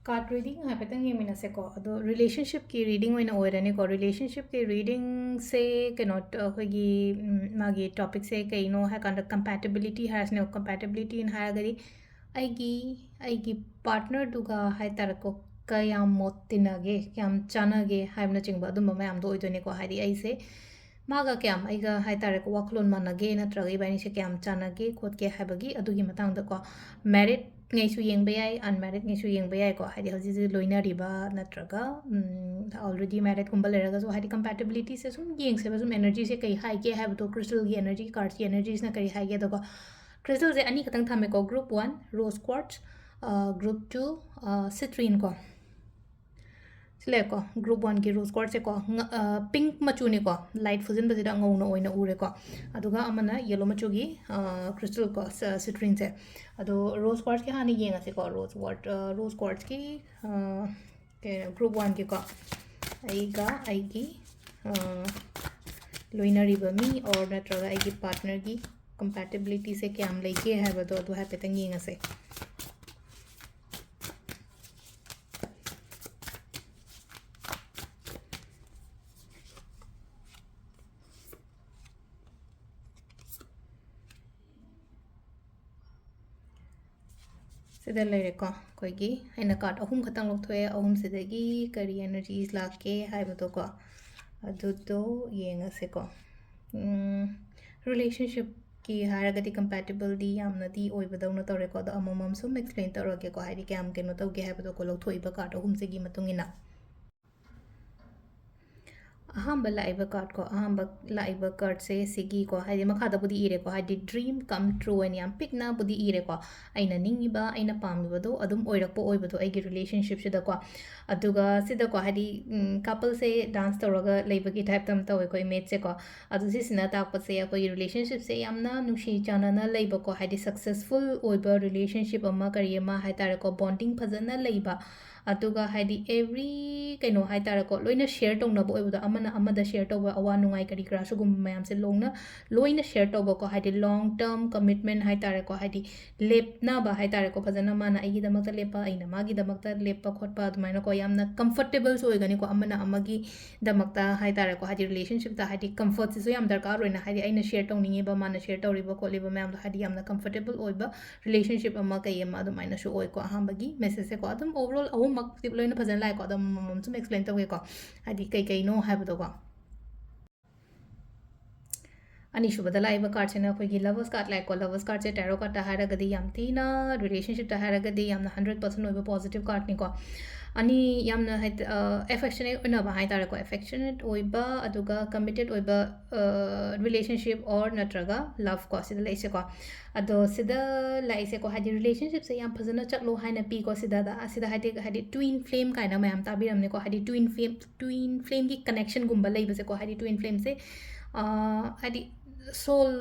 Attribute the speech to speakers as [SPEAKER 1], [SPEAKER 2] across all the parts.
[SPEAKER 1] card reading हाइफेक्टंग येमिनसेको अदो relationship की reading ओइना ओइरनेको relationship की रीडिंग से कनो अखोगी मागी टॉपिक से कइनो है कांड कंपैटिबिलिटी हासने कंपैटिबिलिटी इन हागरी आइगी आइगी पार्टनर दुगा हाय तारको कयाम मोतिनागे क्याम चानागे हाइमना चिंगबा अदुम मयाम दो ओइदोनेको हाइदी आइसे मागा क्याम आइगा हाय तारको वाखलोन मानगे नत्रगा इबानी से क्याम चानागे खोदके हाइबगी अदुगी मतांगदको married ngaisu yengba yai unmarried ngaisu yengba yai ko hadi hauji loina riba natraga already married kumba leraga so hadi compatibility se sum yeng se sum energy se kai hai ke have to crystal gi energy cards ki energies na kai hai ke to ko crystal se ani khatang thame ko group 1 rose quartz group 2 citrine ko सिलेको group 1 की रोज quartz को pink मचूने को light फुजन बजिदा ngौना ओइना उरे को अदुगा अमना yellow मचूगी crystal को citrine से अदो रोज quartz के हानि येंगा से को रोज क्वार्ट्स की के ग्रुप 1 की को आइगा आइगी लोइना रिबमी और नत्रगा आइगी पार्टनर की कंपैटिबिलिटी से क्या हम लेके है बदो अदो है पेतंग येंगा से सिदा लेरेको कोइगी हैना कार्ड अहुम खतंग लोथोए अहुम सिदगी करी एनर्जीज लाके हाइबतो को अदुदो येंगसेको रिलेशनशिप की हारगदी कंपैटिबिलिटी यामनदी ओइबदौना तौरेको अदो अममम सुम एक्सप्लेन तौरगेको हाइदि क्याम केनो तौगे हाइबतो को लोथोइबा कार्ड अहुम सेगी मतुंगिना अहम लाइव कार्ड को अहम लाइव कार्ड से सिगी को हाइदि मखादा बुदी इरे को हाइदि ड्रीम कम ट्रू एन याम पिकना बुदी इरे को आइना निंगिबा आइना पामिबदो अदुम ओइरकपो ओइबदो आइगी रिलेशनशिप सिदा को अदुगा सिदा को हाइदि कपल से डांस तौरगा लेबगी टाइप तम तौवे को इमेज से को अदु सिना ताकपसे अकोई रिलेशनशिप से यामना नुशी चानना लेबा को हाइदि सक्सेसफुल ओइबा रिलेशनशिप अमा करी अमा हाइतारे को बॉन्डिंग फजना लेबा अदुगा हाइदि एवरी कनो हाइतारे को लोइना शेयर तौनबो ओइबदो अमना अमदा शेयर तौबा अवा नुंगाई करी करा सुगुम मयाम से लोंगना लोइना शेयर तौबा को हाइदि लॉन्ग टर्म कमिटमेंट हाइतारे को हाइदि लेपनाबा हाइतारे को फजना माना आइगी दमकता लेपा आइना मागी दमकता लेपा खोटपा अदुमाइना को यामना कंफर्टेबल सो ओइगनी को अमना अमगी दमकता हाइतारे को हाइदि रिलेशनशिप ता हाइदि कंफर्ट से याम दरकार ओइना हाइदि आइना शेयर तौनिंगेबा माना शेयर तौरिबा खोलिबा मयाम हाइदि यामना कंफर्टेबल ओइबा रिलेशनशिप अमा कयमा अदुमाइना सो ओइ को अहमबगी मेसेज से को अदुम ओवरऑल अहु मक लोइना फजन लाइ को अदम मम सुम एक्सप्लेन तौगे को हाइदि कई कई नो हाइबदो को अनीशुबद लाइव कार्ड से अखोगी लवर्स कार्ड लाइको लवर्स कार्ड से टैरो कार्ड हारगदी याम तीना रिलेशनशिप हारगदी याम 100% ओइबा पॉजिटिव कार्ड निको अनि यामना हाइट एफेक्शनेट ओइनाबा हाइतारेको एफेक्शनेट ओइबा अदुगा कमिटेड ओइबा रिलेशनशिप और नत्रगा लव को सिदा लेसे को अदो सिदा लाइसे को हाइदि रिलेशनशिप से याम फजना चलो हाइना पी को सिदा दा सिदा हाइदि हाइदि ट्विन फ्लेम काइना मयाम ताबिरमने को हाइदि ट्विन फ्लेम की कनेक्शन गुम्बा लेबसे को हाइदि ट्विन फ्लेम से हाइदि सोल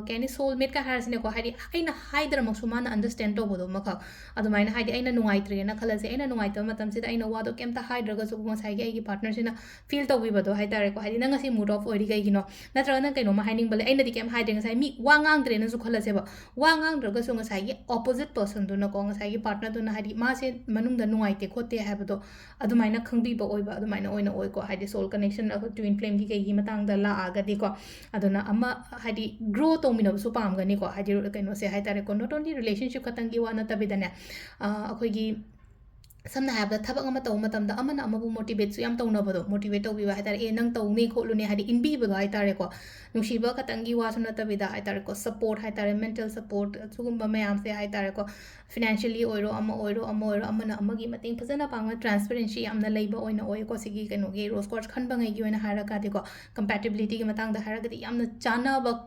[SPEAKER 1] कैनी सोलमेट का हारसिने को हाइदि आइना हाइदरमसु माना अंडरस्टैंड तौबदो मखा अदुमाइना हाइदि आइना नुंगाइत्रेना खलसे आइना नुंगाइतब मतम सिदा आइना वादो केमता हाइद्रगसु ngसाइगे आइगी पार्टनर सिना फील तौबिबदो हाइतारे को हाइदि नंगसी मूड ऑफ ओइरि गइगिनो नत्रगा नंग कैनो मा हाइनिंग बले आइना दि केम हाइदे ngसाइ मी वा ngang सु खलसेबा वा ngang ngसाइगे ऑपोजिट पर्सन दुना को ngसाइगे पार्टनर दुना हाइदि मासे मनुंगदा नुंगाइते खोते हाइबदो अदुमाइना खंगबिबा ओइबा अदुमाइना ओइना ओइको हाइदि सोल कनेक्शन ट्विन फ्लेम की कइगी मतंगदा लाआगदि को अदुना अमा हाइदि ग्रो तौमिनबसु पामगनी को हाइदि कैनो से हाइतारे को नॉट ओनली रिलेशनशिप खतंगी वा नतबिदने अखोगी समना हाबदा थबक अमा तौ मतमदा अमना अमबु मोटिवेट सु याम तौनबदो मोटिवेट तौबिबा हाइतारे ए नंग तौने खोलुने हाइदि इनबिबदो हाइतारे को नुशिबा खतंगी वा सुनतबिदा हाइतारे को सपोर्ट हाइतारे मेंटल सपोर्ट सुगुम्बा मयाम से हाइतारे को फाइनेंशियली ओइरो अमना अमगी मतेंग फजना पांगा ट्रांसपेरेंसी यामना लेबा ओइना ओइ को सिगी कैनोगे रोज क्वार्ट्स खनबंगै gi ओइना हाराकादि को कंपैटिबिलिटी की मतंगदा हारागदि यामना चानाबा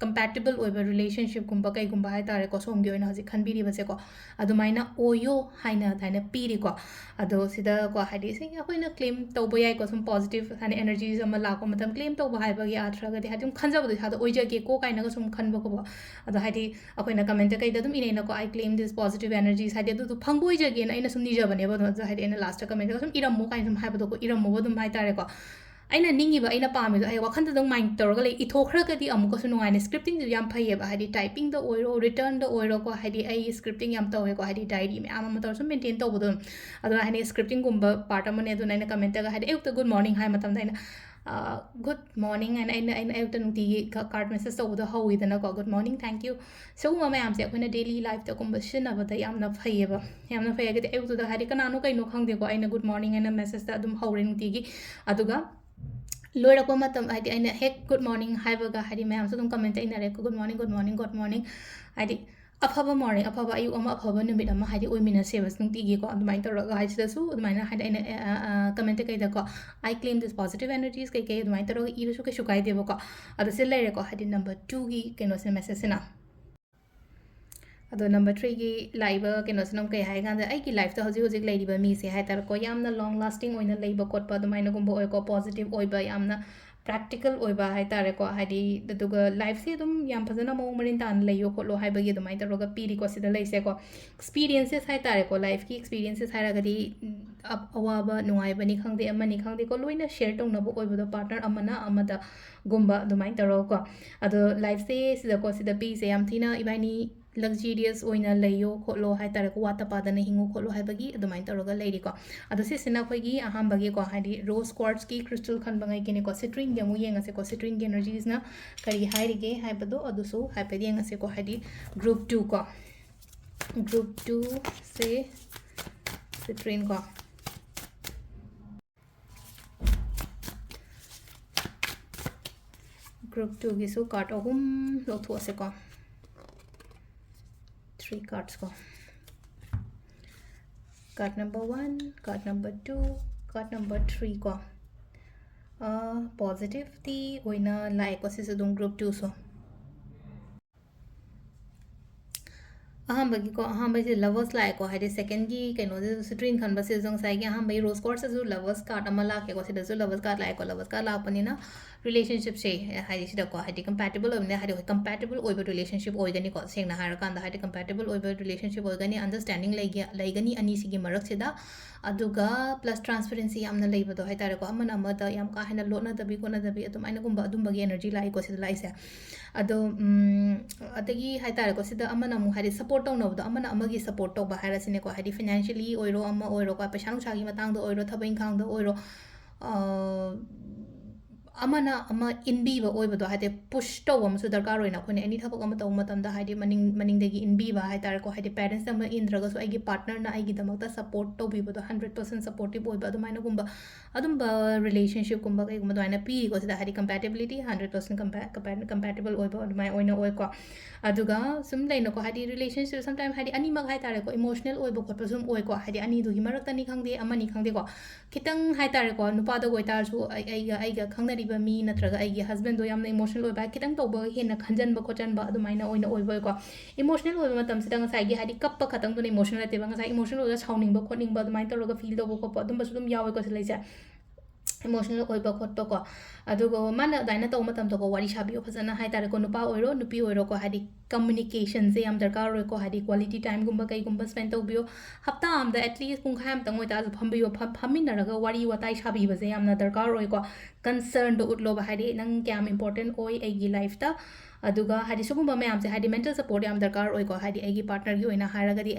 [SPEAKER 1] कंपैटिबल ओइबा रिलेशनशिप गुम्बा कई गुम्बा हाय तारे को सोमगी ओइना हजि खनबिरि बसे को अदुमाइना ओयो हाइना थाइना पीरि को अदो सिदा को हाइदि से अखोइना क्लेम तौबो याइ को सम पॉजिटिव थाने एनर्जीज अमा लाको मतम क्लेम तौबो हाइबगी आथ्रगदि हाइदुम खनजबदि हादो ओइजगे को काइना को सम खनबो को अदो हाइदि अखोइना कमेंट कई ददुम इनेना को I claim this positive energies हाइदि अदु फंगबो ओइजगे ना इना सम निजबने बदो हाइदि इना लास्ट कमेंट को सम इरमो काइन सम हाइबदो को इरमो बदुम हाइ तारे को ꯑꯩꯅ ꯅꯤꯡꯉꯤꯕ ꯑꯩꯅ ꯄꯥꯝꯃꯤꯗꯣ ꯑꯩ ꯋꯥꯈꯟꯗ ꯃꯥꯏꯟ ꯇꯧꯔꯒ ꯂꯩ ꯏꯊꯣꯛꯈ꯭ꯔꯒꯗꯤ ꯑꯃꯨꯛꯀꯁꯨ ꯅꯨꯡꯉꯥꯏꯅ ꯁ꯭ꯀ꯭ꯔꯤꯞꯇꯤꯡꯁꯨ ꯌꯥꯝ ꯐꯩꯌꯦꯕ ꯍꯥꯏꯗꯤ ꯇꯥꯏꯄꯤꯡꯗ ꯑꯣꯏꯔꯣ ꯔꯤꯇꯔꯟꯗ ꯑꯣꯏꯔꯣꯀꯣ ꯍꯥꯏꯗꯤ ꯑꯩ ꯁ꯭ꯀ꯭ꯔꯤꯞꯇꯤꯡ ꯌꯥꯝ ꯇꯧꯋꯦꯀꯣ ꯍꯥꯏꯗꯤ ꯗꯥꯏꯔꯤ ꯃꯌꯥꯝ ꯑꯃ ꯇꯧꯔ ꯁꯨꯝ ꯃꯦꯟꯇꯦꯟ ꯇꯧꯕꯗꯣ ꯑꯗꯨꯅ ꯍꯥꯏꯗꯤ ꯁ꯭ꯀ꯭ꯔꯤꯞꯇꯤꯡꯒꯨꯝꯕ ꯄꯥꯔꯠ ꯑꯃꯅꯦ ꯑꯗꯨꯅ ꯑꯩꯅ ꯀꯃꯦꯟꯇꯒ ꯍꯥꯏꯗꯤ ꯑꯌꯨꯛꯇ ꯒꯨꯗ ꯃꯣꯔꯅꯤꯡ ꯍꯥꯏ ꯃꯇꯝꯗ ꯑꯩꯅ ꯒꯨꯗ ꯃꯣꯔꯅꯤꯡ ꯍꯥꯏꯅ ꯑꯩꯅ ꯑꯌꯨꯛꯇ ꯅꯨꯡꯇꯤꯒꯤ ꯀꯥꯔꯠ ꯃꯦꯁꯦꯖ ꯇꯧꯕꯗꯣ ꯍꯧꯋꯤꯗꯅꯀꯣ ꯒꯨꯗ ꯃꯣꯔꯅꯤꯡ ꯊꯦꯡꯛ ꯌꯨ ꯁꯤꯒꯨꯝꯕ ꯃꯌꯥꯝꯁꯦ ꯑꯩꯈꯣꯏꯅ ꯗꯦꯂꯤ ꯂꯥꯏꯐꯇꯒꯨꯝꯕ ꯁꯤꯖꯤꯟꯅꯕꯗ ꯌꯥꯝꯅ ꯐꯩꯌꯦꯕ ꯌꯥꯝꯅ ꯐꯩ ꯍꯥꯏꯔꯒꯗꯤ ꯑꯌꯨꯛꯇꯨꯗ ꯍꯥꯏꯗꯤ ꯀꯅꯥꯅꯣ ꯀꯩꯅꯣ ꯈꯪꯗꯦꯀꯣ ꯑꯩꯅ ꯒꯨꯗ ꯃꯣꯔꯅꯤꯡ ꯍꯥꯏꯅ ꯃꯦꯁꯦꯖꯇ ꯑꯗꯨꯝ ꯍꯧꯔꯦ ꯅꯨꯡꯇꯤꯒꯤ ꯑꯗꯨꯒ ꯂꯣꯏꯔꯛꯄ ꯃꯇꯝ ꯍꯥꯏꯗꯤ ꯑꯩꯅ ꯍꯦꯛ ꯒꯨꯗ ꯃꯣꯔꯅꯤꯡ ꯍꯥꯏꯕꯒ ꯍꯥꯏꯗꯤ ꯃꯌꯥꯝꯁꯨ ꯑꯗꯨꯝ ꯀꯃꯦꯟꯇ ꯏꯅꯔꯦ good morning good morning good morning ꯍꯥꯏꯗꯤ ꯑꯐꯕ ꯃꯣꯔꯅꯤꯡ ꯑꯐꯕ ꯑꯌꯨꯛ ꯑꯃ ꯑꯐꯕ ꯅꯨꯃꯤꯠ ꯑꯃ ꯍꯥꯏꯗꯤ ꯑꯣꯏꯃꯤꯟꯅꯁꯦꯕ ꯅꯨꯡꯇꯤꯒꯤꯀꯣ ꯑꯗꯨꯃꯥꯏꯅ ꯇꯧꯔꯒ ꯍꯥꯏꯁꯤꯗꯁꯨ ꯑꯗꯨꯃꯥꯏꯅ ꯍꯥꯏꯗꯤ ꯑꯩꯅ ꯀꯃꯦꯟꯇ ꯀꯩꯗꯀꯣ ꯑꯥꯏ ꯀ꯭ꯂꯦꯝ ꯗꯤꯁ ꯄꯣꯖꯤꯇꯤቭ ꯑꯦꯅꯔꯖꯤꯁ ꯀꯩꯀꯩ ꯑꯗꯨꯃꯥꯏꯅ ꯇꯧꯔꯒ ꯏꯔꯁꯨ ꯀꯩꯁꯨ ꯀꯥꯏꯗꯦꯕꯀꯣ ꯑꯗꯣ ꯁꯤ ꯂꯩꯔꯦꯀꯣ ꯍꯥꯏꯗꯤ ꯅꯝꯕꯔ 2ꯒꯤ ꯀꯩꯅꯣꯁꯤꯅ ꯃꯦꯁꯦꯖꯁꯤꯅ ꯑꯗꯣ ꯅꯝꯕꯔ 3ꯒꯤ ꯂꯥꯛꯏꯕ ꯀꯩꯅꯣꯁꯤꯅ ꯑꯃꯨꯛ ꯀꯩ ꯍꯥꯏ ꯀꯥꯟꯗ ꯑꯩꯒꯤ ꯂꯥꯏꯐꯇ ꯍꯧꯖꯤꯛ ꯍꯧꯖꯤꯛ ꯂꯩꯔꯤꯕ ꯃꯤꯁꯦ ꯍꯥꯏꯇꯥꯔꯦꯀꯣ ꯌꯥꯝꯅ ꯂꯣꯡ ꯂꯥꯁꯇꯤꯡ ꯑꯣꯏꯅ ꯂꯩꯕ ꯈꯣꯠꯄ ꯑꯗꯨꯃꯥꯏꯅꯒꯨꯝꯕ ꯑꯣꯏꯀꯣ ꯄꯣꯖꯤꯇꯤቭ ꯑꯣꯏꯕ ꯌꯥꯝꯅ ꯄ꯭ꯔꯦꯛꯇꯤꯀꯦꯜ ꯑꯣꯏꯕ ꯍꯥꯏꯇꯥꯔꯦꯀꯣ ꯍꯥꯏꯗꯤ ꯑꯗꯨꯒ ꯂꯥꯏꯐꯁꯦ ꯑꯗꯨꯝ ꯌꯥꯝ ꯐꯖꯅ ꯃꯑꯣꯡ ꯃꯔꯤꯟ तान ꯂꯩꯌꯣ ꯈꯣꯠꯂꯣ ꯍꯥꯏꯕꯒꯤ ꯑꯗꯨꯃꯥꯏꯅ ꯇꯧꯔꯒ ꯄꯤꯔꯤꯀꯣ ꯁꯤꯗ ꯂꯩꯁꯦꯀꯣ ꯑꯦꯛꯁꯄꯤꯔꯤꯌꯦꯟꯁꯦꯁ ꯍꯥꯏꯇꯥꯔꯦꯀꯣ ꯂꯥꯏꯐꯀꯤ ꯑꯦꯛꯁꯄꯤꯔꯤꯌꯦꯟꯁꯦꯁ ꯍꯥꯏꯔꯒꯗꯤ ꯑꯋꯥꯕ ꯅꯨꯡꯉꯥꯏꯕꯅꯤ ꯈꯪꯗꯦ ꯑꯃꯅꯤ ꯈꯪꯗꯦꯀꯣ ꯂꯣꯏꯅ ꯁꯦꯌꯔ ꯇꯧꯅꯕ ꯑꯣꯏꯕꯗꯣ ꯄꯥꯔꯠꯅꯔ ꯑꯃꯅ ꯑꯃꯗ ꯒꯨꯝꯕ ꯑꯗꯨꯃꯥꯏꯅ ꯇꯧꯔꯒꯀꯣ ꯑꯗꯣ ꯂꯥꯏꯐꯁꯦ ꯁꯤꯗꯀꯣ ꯁꯤꯗ ꯄꯤꯁꯦ ꯌꯥꯝ ꯊꯤꯅ ꯏꯕꯥꯏꯅꯤ ꯂꯛꯖꯤꯔꯤꯌꯁ ꯑꯣꯏꯅ ꯂꯩꯌꯣ ꯈꯣꯠꯂꯣ ꯍꯥꯏꯇꯥꯔꯦꯀꯣ ꯋꯥꯠꯇ ꯄꯥꯗꯅ ꯍꯤꯡꯉꯨ ꯈꯣꯠꯂꯣ ꯍꯥꯏꯕꯒꯤ ꯑꯗꯨꯃꯥꯏꯅ ꯇꯧꯔꯒ ꯂꯩꯔꯤꯀꯣ ꯑꯗꯣ ꯁꯤꯁꯤꯅ ꯑꯩꯈꯣꯏꯒꯤ ꯑꯍꯥꯟꯕꯒꯤꯀꯣ ꯍꯥꯏꯗꯤ ꯔꯣꯁ ꯀ꯭ꯋꯥꯔꯠꯁꯀꯤ crystal ꯈꯟꯕꯉꯩꯒꯤꯅꯤꯀꯣ ꯁꯤꯇ꯭ꯔꯤꯟꯒꯤ ꯑꯃꯨꯛ ꯌꯦꯡꯉꯁꯦꯀꯣ ꯁꯤꯇ꯭ꯔꯤꯟꯒꯤ एनर्जीꯁꯅ ꯀꯔꯤ ꯍꯥꯏꯔꯤꯒꯦ ꯍꯥꯏꯕꯗꯣ ꯑꯗꯨꯁꯨ ꯍꯥꯏꯐꯦꯠ ꯌꯦꯡꯉꯁꯦꯀꯣ ꯍꯥꯏꯗꯤ ꯒ꯭ꯔꯨꯞ 2 ꯀꯣ ꯒ꯭रुप 2 से सिट्रीन को ग्रुप 2 की सु कार्ड अहुम लौथो से को 3 कार्ड्स को card number 1 card number 2 card number 3 को पॉजिटिव ती ओइना लाइक को से दुम ग्रुप 2 सो अहमबगी को अहमबगी लवर्स लाइक को हाइदे सेकंड की कैनो जे सिट्रीन खन बसे जोंग साइ के अहमबगी रोज कोर्स से लवर्स कार्ड अमा लाके को सिदा जो लवर्स कार्ड लाइक को लवर्स कार्ड लापनिना रिलेशनशिप से हाइदे सिदा को हाइदे कंपैटिबल ओइने हाइदे कंपैटिबल ओइबो रिलेशनशिप ओइगनी को सेंगना हार कांदा हाइदे कंपैटिबल ओइबो रिलेशनशिप ओइगनी अंडरस्टैंडिंग लेगनी अनि सिगी मरक सिदा अदुगा प्लस ट्रांसपेरेंसी यामना लेबदो हाइतारे को अमन अमदा याम का हेना लोना दबी कोना दबी अदुमाइना गुंबा अदुमबगी एनर्जी लाई को सिदा लाइसे अदो अतगी हाइतारे को सिदा अमन अमु हाइदे सपोर्ट तौनबदो अमन अमगी सपोर्ट तौबा हाइरासिने को हाइदे फाइनेंशियली ओइरो अमा ओइरो को पैसा नुसागी मतांगदो ओइरो थबा इंखांगदो ओइरो अमना अमा इनबीबा ओइबदो हाइदे पुश तौबा मसु दरकार ओइना खोने एनी थबक अमा तौ मतमदा हाइदे मनिंगदेगी इनबीबा हाइतारे को हाइदे पेरेंट्स अमा इंद्रगसु आइगी पार्टनर ना आइगी दमकता सपोर्ट तौबीबदो 100% सपोर्टिव ओइबा अदुमाइना गुंबा अदुम्बा रिलेशनशिप गुंबा कई गुंबा दोइना पी को सिदा हाइदे कंपैटिबिलिटी 100% कंपैटिबल ओइबा अदुमाइ ओइना ओइको अदुगा सुम लेनो को हाइदे रिलेशनशिप समटाइम हाइदे अनिमक हाइतारे को इमोशनल ओइबा खोटबा सुम ओइको हाइदे अनी दुगी मरक्तनी खंगदे अमनी खंगदे को खितंग हाइतारे को नुपादा गोइतारसु आइगा खंगनरी मी नत्रगा आइगी हस्बैंड दो यामना इमोशनल ओइबा खितंग तौबा हेना खंजनबा खोचनबा अदुमाइना ओइना ओइबा को इमोशनल ओइबा मतम सिदा ngसाइगी हाइदि कप्पा खतंग दुने इमोशनल नतेबा ngसाइ इमोशनल ओइबा साउनिंगबा खोनिंगबा अदुमाइन तौरगा फील तौबा खोपा अदुमबसु दुम यावे को सिलाइसा इमोशनल ओइबा खोटबा को अदुगो माना दाइना तौ मतम तो वारी साबियो फजना हाइतारे को नुपा ओइरो नुपी ओइरो को हाइदि कम्युनिकेशन से याम दरकार ओइ को हाइदि क्वालिटी टाइम गुंबा कई गुंबा स्पेंड तौबियो हप्ता आमदा एटलीस्ट पुंखाय आमतंग ओइता फंबियो फमिनरगा वारी वताई साबिबा से यामना दरकार ओइ को कंसर्न दो उतलो हाइदि नंग क्याम इंपोर्टेंट ओइ एगी लाइफ ता अदुगा हाइदि सुगुंबा मयाम से हाइदि मेंटल सपोर्ट याम दरकार ओइ को हाइदि एगी पार्टनर की ओइना हारगदि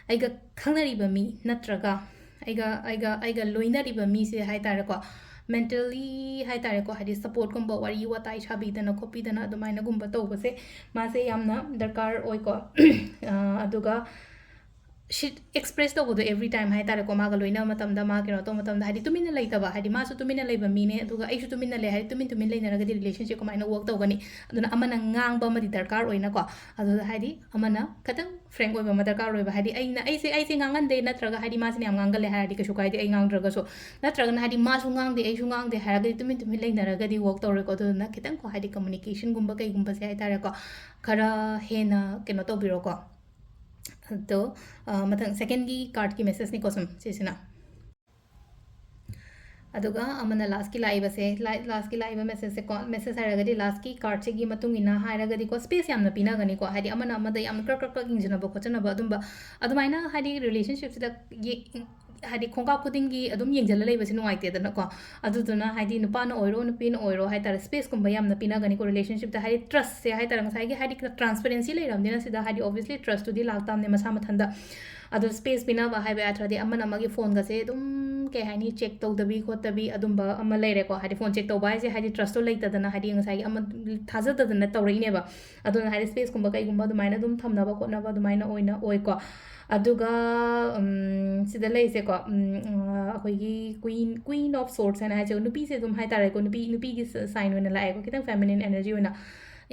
[SPEAKER 1] आइगा खंगनरिबा मी नत्रगा आइगा लोइनरिबा मी से हाइतारे को मेंटली हाइतारे को हाइदि सपोर्ट गुंबा वारी वताई साबिदना खोपिदना अदुमाइना गुंबा तौबसे मासे यामना दरकार ओइ को अदुगा एक्सप्रेस तौबदो एवरी टाइम हाइतारे को मागा लोइना मतमदा मा केनो तो मतमदा हाइदि तुमिना लेतबा हाइदि मासु तुमिना लेबा मीने अदुगा आइसु तुमिना ले हाइदि तुमिन लेनरगदि रिलेशनशिप कमाइना वर्क तौगनी अदुना अमना ngang मदि दरकार ओइना को अदु हाइदि अमना खतंग फ्रेंक ओइबा दरकार ओइबा हाइदि आइसे ngangan दे नत्रगा हाइदि मासिने याम ngangal ले हाइदि कछु काइदि आइ nganद्रगसो नत्रगना हाइदि मासु ngang दे आइसु ngang दे हाइदि तुमिन लेनरगदि वर्क तौरेको अदुना खितंग को हाइदि कम्युनिकेशन गुंबा कई गुंबा से हाइतारे को खरा हेना केनो तौबिरो को तो मथंग सेकंड की कार्ड की मेसेज नि कोसम सिसिना अदुगा अमना लास्ट की लाइव से लास्ट की लाइव मेसेज से मेसेज हारगदि लास्ट की कार्ड से की मतुंग इना हारगदि को स्पेस यामना पिनागनि को हाइदि अमना अमदा याम क्रक क्रक इंजनबा खोचनबा अदुम्बा अदुमाइना हाइदि रिलेशनशिप से ये ꯍꯥꯏꯗꯤ ꯈꯣꯡꯀꯥꯞ ꯈꯨꯗꯤꯡꯒꯤ ꯑꯗꯨꯝ ꯌꯦꯡꯖꯜꯂ ꯂꯩꯕꯁꯦ ꯅꯨꯡꯉꯥꯏꯇꯦꯗꯅꯀꯣ ꯑꯗꯨꯗꯨꯅ ꯍꯥꯏꯗꯤ ꯅꯨꯄꯥꯅ ꯑꯣꯏꯔꯣ ꯅꯨꯄꯤꯅ ꯑꯣꯏꯔꯣ ꯍꯥꯏꯇꯥꯔꯦ ꯁ꯭ꯄꯦꯁꯀꯨꯝꯕ ꯌꯥꯝꯅ ꯄꯤꯅꯒꯅꯤꯀꯣ ꯔꯤꯂꯦꯁꯟꯁꯤꯞꯇ ꯍꯥꯏꯗꯤ ꯇ꯭ꯔꯁꯁꯦ ꯍꯥꯏꯇꯥꯔꯦ ꯉꯁꯥꯏꯒꯤ ꯍꯥꯏꯗꯤ ꯇ꯭ꯔꯥꯟꯁꯄꯦꯔꯦꯟꯁꯤ ꯂꯩꯔꯕꯅꯤꯅ ꯁꯤꯗ ꯍꯥꯏꯗꯤ ꯑꯣꯕꯤꯌꯁꯂꯤ ꯇ꯭ꯔꯁꯇꯨꯗꯤ ꯂꯥꯛꯇꯥꯕꯅꯦ ꯃꯁꯥ ꯃꯊꯟꯇ ꯑꯗꯣ ꯁ꯭ꯄꯦꯁ ꯄꯤꯅꯕ ꯍꯥꯏꯕ ꯌꯥꯗ꯭ꯔꯗꯤ ꯑꯃꯅ ꯑꯃꯒꯤ ꯐꯣꯟꯒꯁꯦ ꯑꯗꯨꯝ ꯀꯩ ꯍꯥꯏꯅꯤ ꯆꯦꯛ ꯇꯧꯗꯕꯤ ꯈꯣꯠꯇꯕꯤ ꯑꯗꯨꯝꯕ ꯑꯃ ꯂꯩꯔꯦꯀꯣ ꯍꯥꯏꯗꯤ ꯐꯣꯟ ꯆꯦꯛ ꯇꯧꯕ ꯍꯥꯏꯁꯦ ꯍꯥꯏꯗꯤ ꯇ꯭ꯔꯁꯇꯣ ꯂꯩꯇꯗꯅ ꯍꯥꯏꯗꯤ ꯉꯁꯥꯏꯒꯤ ꯑꯃ ꯊꯥꯖꯗꯗꯅ ꯇꯧꯔꯛꯏꯅꯦꯕ ꯑꯗꯨꯅ ꯍꯥꯏꯗꯤ ꯁ꯭ꯄꯦꯁꯀꯨꯝꯕ ꯀꯩꯒꯨꯝꯕ ꯑꯗꯨꯃꯥꯏꯅ ꯑꯗꯨꯝ ꯊꯝꯅꯕ ꯈꯣꯠꯅꯕ ꯑꯗꯨꯃꯥꯏꯅ ꯑꯣꯏꯅ ꯑꯣꯏꯀꯣ ꯑꯗꯨꯒ ꯁꯤꯗ ꯂꯩꯁꯦꯀꯣ ꯑꯩꯈꯣꯏꯒꯤ ꯀ꯭ꯋꯤꯟ ꯑꯣꯐ ꯁꯣꯔꯠꯁ ꯍꯥꯏꯅ ꯍꯥꯏꯁꯦ ꯅꯨꯄꯤꯁꯦ ꯑꯗꯨꯝ ꯍꯥꯏꯇꯥꯔꯦꯀꯣ ꯅꯨꯄꯤꯒꯤ ꯁꯥꯏꯟ ꯑꯣꯏꯅ ꯂꯥꯛꯑꯦꯀꯣ ꯈꯤꯇꯪ ꯐꯦꯃꯤꯅꯤꯟ ꯑꯦꯅꯔꯖꯤ ꯑꯣꯏꯅ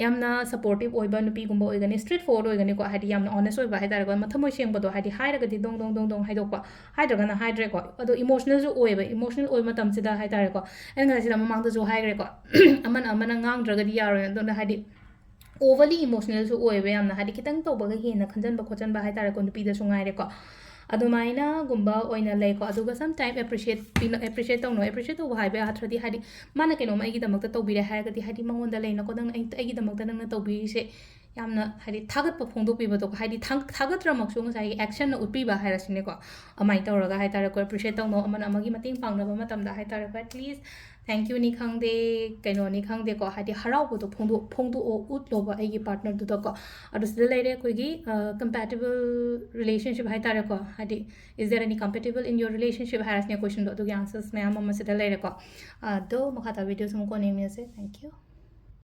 [SPEAKER 1] ꯌꯥꯝꯅ ꯁꯞꯄꯣꯔꯇꯤቭ ꯑꯣꯏꯕ ꯅꯨꯄꯤꯒꯨꯝꯕ ꯑꯣꯏꯒꯅꯤ ꯁ꯭ꯇ꯭ꯔꯤꯠ ꯐꯣꯔꯋꯥꯔꯗ ꯑꯣꯏꯒꯅꯤꯀꯣ ꯍꯥꯏꯗꯤ ꯌꯥꯝꯅ ꯑꯣꯅꯦꯁ ꯑꯣꯏꯕ ꯍꯥꯏꯇꯥꯔꯦꯀꯣ ꯃꯊꯃꯣꯏ ꯁꯦꯡꯕꯗꯣ ꯍꯥꯏꯗꯤ ꯍꯥꯏꯔꯒꯗꯤ ꯗꯣꯡ ꯗꯣꯡ ꯗꯣꯡ ꯗꯣꯡ ꯍꯥꯏꯗꯣꯛꯄ ꯍꯥꯏꯗ꯭ꯔꯒꯅ ꯍꯥꯏꯗ꯭ꯔꯦꯀꯣ ꯑꯗꯣ ꯏꯃꯣꯁꯅꯦꯜꯁꯨ ꯑꯣꯏꯕ ꯏꯃꯣꯁꯅꯦꯜ ꯑꯣꯏꯕ ꯃꯇꯝꯁꯤꯗ ꯍꯥꯏꯇꯥꯔꯦꯀꯣ ꯑꯩꯅ ꯉꯁꯥꯏ ꯃꯃꯥꯡꯗꯁꯨ ꯍꯥꯏꯈ꯭ꯔꯦꯀꯣ ꯑꯃꯅ ꯉꯥꯡꯗ꯭ꯔꯒꯗꯤ ꯌꯥꯔꯣꯏ ꯑꯗꯨꯅ ꯍꯥꯏꯗꯤ ꯑꯣꯚꯔꯂꯤ ꯏꯃꯣꯁꯅꯦꯜꯁꯨ ꯑꯣꯏꯕ ꯌꯥꯝꯅ ꯍꯥꯏꯗꯤ ꯈꯤꯇꯪ ꯇꯧꯕꯒ ꯍꯦꯟꯅ ꯈꯟꯖꯟꯕ ꯈꯣꯠꯆꯟꯕ ꯍꯥꯏꯇꯥꯔꯦꯀꯣ ꯅꯨꯄꯤꯗꯁꯨ ꯉꯥꯏꯔꯦꯀꯣ ꯑꯗꯨꯃꯥꯏꯅꯒꯨꯝꯕ ꯑꯣꯏꯅ ꯂꯩꯀꯣ ꯑꯗꯨꯒ ꯁꯝ ꯇꯥꯏꯝ ꯑꯦꯄ꯭ꯔꯤꯁꯤꯌꯦꯠ ꯇꯧꯅꯣ ꯑꯦꯄ꯭ꯔꯤꯁꯤꯌꯦꯠ ꯇꯧꯕ ꯍꯥꯏꯕ ꯌꯥꯗ꯭ꯔꯗꯤ ꯍꯥꯏꯗꯤ ꯃꯥꯅ ꯀꯩꯅꯣꯝꯃ ꯑꯩꯒꯤꯗꯃꯛꯇ ꯇꯧꯕꯤꯔꯦ ꯍꯥꯏꯔꯒꯗꯤ ꯍꯥꯏꯗꯤ ꯃꯉꯣꯟꯗ ꯂꯩꯅꯀꯣ ꯅꯪꯅ ꯑꯩꯒꯤꯗꯃꯛꯇ ꯅꯪꯅ ꯇꯧꯕꯤꯔꯤꯁꯦ ꯌꯥꯝꯅ ꯍꯥꯏꯗꯤ ꯊꯥꯒꯠꯄ ꯐꯣꯡꯗꯣꯛꯄꯤꯕꯗꯣ ꯍꯥꯏꯗꯤ ꯊꯥꯒꯠꯇ꯭ꯔꯃꯛꯁꯨ ꯉꯁꯥꯏꯒꯤ ꯑꯦꯛꯁꯟꯅ ꯎꯠꯄꯤꯕ ꯍꯥꯏꯔꯁꯤꯅꯦꯀꯣ ꯑꯗꯨꯃꯥꯏꯅ ꯇꯧꯔꯒ ꯍꯥꯏꯇꯥꯔꯦꯀꯣ ꯑꯦꯄ꯭ꯔꯤꯁꯤꯌꯦꯠ ꯇꯧꯅꯣ ꯑꯃꯅ ꯑꯃꯒꯤ ꯃꯇꯦꯡ ꯄꯥꯡꯅꯕ ꯃꯇꯝꯗ ꯍꯥꯏꯇꯥꯔꯦꯀꯣ ꯑꯦꯠꯂꯤꯁ ꯊꯦꯡꯛ ꯌꯨꯅꯤ ꯈꯪꯗꯦ ꯀꯩꯅꯣꯅꯤ ꯈꯪꯗꯦꯀꯣ ꯍꯥꯏꯗꯤ ꯍꯔꯥꯎꯕꯗꯣ ꯐꯣꯡꯗꯣꯛꯑꯣ ꯎꯠꯂꯣꯕ ꯑꯩꯒꯤ ꯄꯥꯔꯠꯅꯔꯗꯨꯗꯀꯣ ꯑꯗꯣ ꯁꯤꯗ ꯂꯩꯔꯦ ꯑꯩꯈꯣꯏꯒꯤ ꯀꯝꯄꯦꯇꯤꯕꯜ ꯔꯤꯂꯦꯁꯟship ꯍꯥꯏꯇꯥꯔꯦꯀꯣ ꯍꯥꯏꯗꯤ ꯏꯁ there any compatible in your ꯔꯤꯂꯦꯁꯟship ꯍꯥꯏꯔꯁꯤꯅꯦ ꯀꯣꯏꯁꯟꯗꯣ ꯑꯗꯨꯒꯤ ꯑꯟꯁꯔꯁ ꯃꯌꯥꯝ ꯑꯃ ꯁꯤꯗ ꯂꯩꯔꯦꯀꯣ ꯑꯗꯣ ꯃꯈꯥ ꯇꯥꯕ ꯚꯤꯗꯤꯑꯣꯁ ꯑꯃꯨꯛ ꯀꯣꯟꯅ ꯌꯦꯡꯃꯤꯟꯅꯁꯦ ꯊꯦꯡꯛ ꯌꯨ